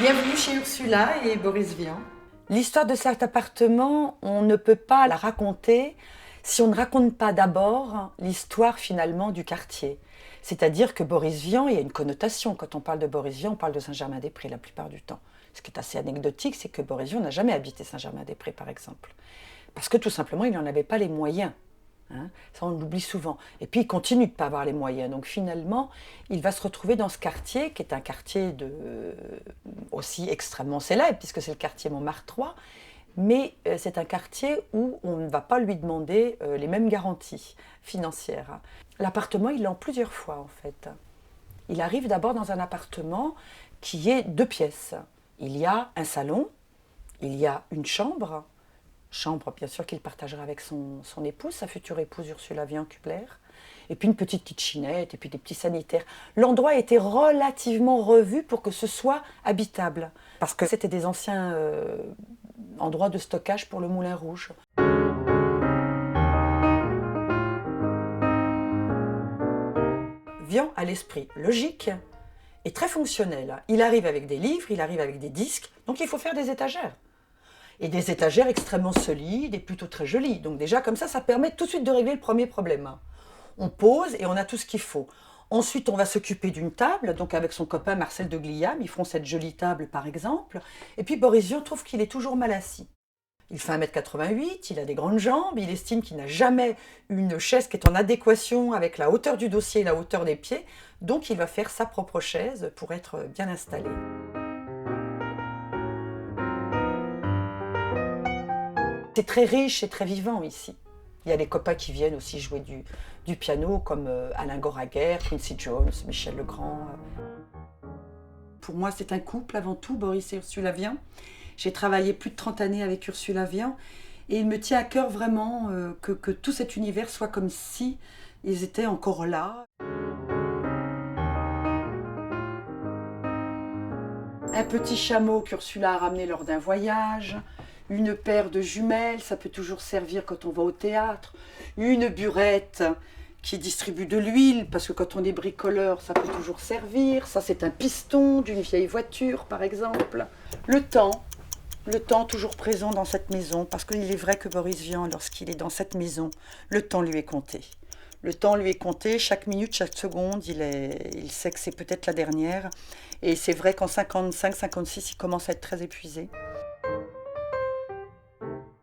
Bienvenue chez Ursula et Boris Vian. L'histoire de cet appartement, on ne peut pas la raconter si on ne raconte pas d'abord l'histoire finalement du quartier. C'est-à-dire que Boris Vian, il y a une connotation. Quand on parle de Boris Vian, on parle de Saint-Germain-des-Prés la plupart du temps. Ce qui est assez anecdotique, c'est que Boris Vian n'a jamais habité Saint-Germain-des-Prés, par exemple. Parce que tout simplement, il n'en avait pas les moyens. Ça, on l'oublie souvent. Et puis, il continue de ne pas avoir les moyens. Donc, finalement, il va se retrouver dans ce quartier, qui est un quartier aussi extrêmement célèbre, puisque c'est le quartier Montmartre 3. Mais c'est un quartier où on ne va pas lui demander les mêmes garanties financières. L'appartement, il l'a en plusieurs fois, en fait. Il arrive d'abord dans un appartement qui est 2 pièces. Il y a un salon, il y a une chambre bien sûr qu'il partagera avec son épouse, sa future épouse Ursula Vian-Kubler, et puis une petite kitchenette, et puis des petits sanitaires. L'endroit a été relativement revu pour que ce soit habitable, parce que c'était des anciens endroits de stockage pour le Moulin Rouge. Vian a l'esprit logique et très fonctionnel. Il arrive avec des livres, il arrive avec des disques, donc il faut faire des étagères. Et des étagères extrêmement solides et plutôt très jolies. Donc déjà, comme ça permet tout de suite de régler le premier problème. On pose et on a tout ce qu'il faut. Ensuite, on va s'occuper d'une table, donc avec son copain Marcel de Gliam, ils feront cette jolie table par exemple. Et puis Boris Vian trouve qu'il est toujours mal assis. Il fait 1,88 m, il a des grandes jambes, il estime qu'il n'a jamais une chaise qui est en adéquation avec la hauteur du dossier et la hauteur des pieds, donc il va faire sa propre chaise pour être bien installé. C'est très riche et très vivant ici. Il y a des copains qui viennent aussi jouer du piano, comme Alain Goraguer, Quincy Jones, Michel Legrand. Pour moi, c'est un couple avant tout, Boris et Ursula Vian. J'ai travaillé plus de 30 années avec Ursula Vian et il me tient à cœur vraiment que tout cet univers soit comme si ils étaient encore là. Un petit chameau qu'Ursula a ramené lors d'un voyage, une paire de jumelles, ça peut toujours servir quand on va au théâtre, une burette qui distribue de l'huile, parce que quand on est bricoleur, ça peut toujours servir. Ça, c'est un piston d'une vieille voiture, par exemple. Le temps toujours présent dans cette maison, parce qu'il est vrai que Boris Vian, lorsqu'il est dans cette maison, le temps lui est compté. Le temps lui est compté, chaque minute, chaque seconde, il sait que c'est peut-être la dernière. Et c'est vrai qu'en 55, 56, il commence à être très épuisé.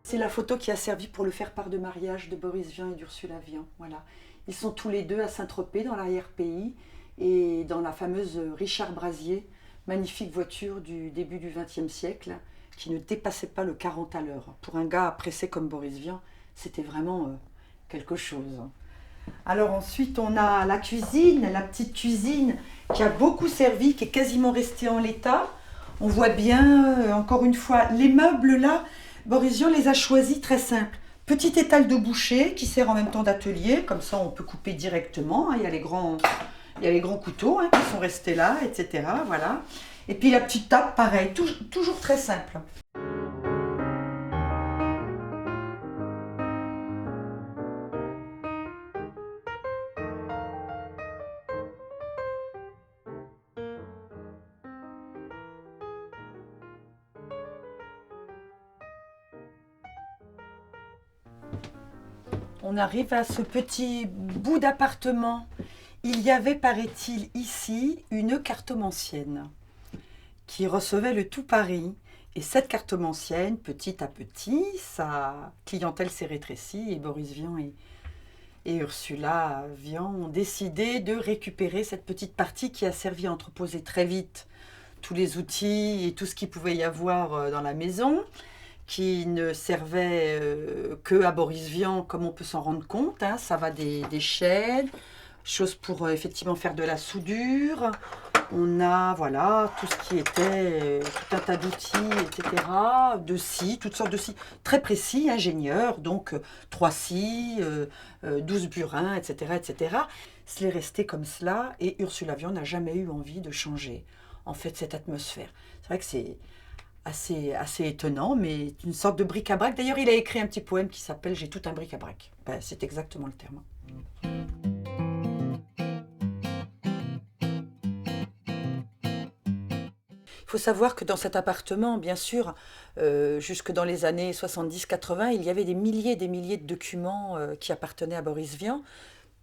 C'est la photo qui a servi pour le faire-part de mariage de Boris Vian et d'Ursula Vian. Voilà. Ils sont tous les deux à Saint-Tropez, dans l'arrière-pays, et dans la fameuse Richard Brasier, magnifique voiture du début du XXe siècle, qui ne dépassait pas le 40 à l'heure. Pour un gars pressé comme Boris Vian, c'était vraiment quelque chose. Alors ensuite, on a la cuisine, la petite cuisine qui a beaucoup servi, qui est quasiment restée en l'état. On voit bien, encore une fois, les meubles là, Boris Vian les a choisis très simples. Petite étal de boucher qui sert en même temps d'atelier, comme ça on peut couper directement. Il y a les grands couteaux qui sont restés là, etc. Voilà. Et puis la petite table, pareil, toujours très simple. On arrive à ce petit bout d'appartement. Il y avait, paraît-il, ici une cartomancienne qui recevait le tout Paris. Et cette cartomancienne, petit à petit, sa clientèle s'est rétrécie et Boris Vian et Ursula Vian ont décidé de récupérer cette petite partie qui a servi à entreposer très vite tous les outils et tout ce qu'il pouvait y avoir dans la maison, qui ne servait que à Boris Vian, comme on peut s'en rendre compte. Ça va des chaînes, choses pour effectivement faire de la soudure. On a voilà tout ce qui était tout un tas d'outils, etc. De scies, toutes sortes de scies très précis, ingénieurs, donc 3 scies, 12 burins, etc., etc. C'est resté comme cela et Ursula Vian n'a jamais eu envie de changer en fait cette atmosphère. C'est vrai que c'est assez étonnant, mais une sorte de bric-à-brac. D'ailleurs, il a écrit un petit poème qui s'appelle « J'ai tout un bric-à-brac ». Ben, c'est exactement le terme. Il faut savoir que dans cet appartement, bien sûr, jusque dans les années 70-80, il y avait des milliers et des milliers de documents qui appartenaient à Boris Vian,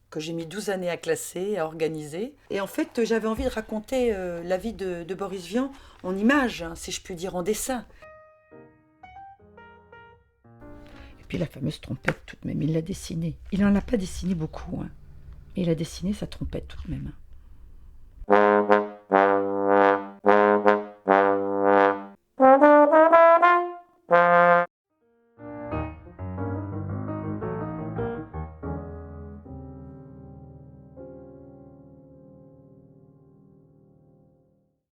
que j'ai mis 12 années à classer, à organiser. Et en fait, j'avais envie de raconter la vie de Boris Vian en images, hein, si je puis dire, en dessin. Et puis la fameuse trompette, tout de même, il l'a dessinée. Il n'en a pas dessiné beaucoup, hein, mais il a dessiné sa trompette tout de même.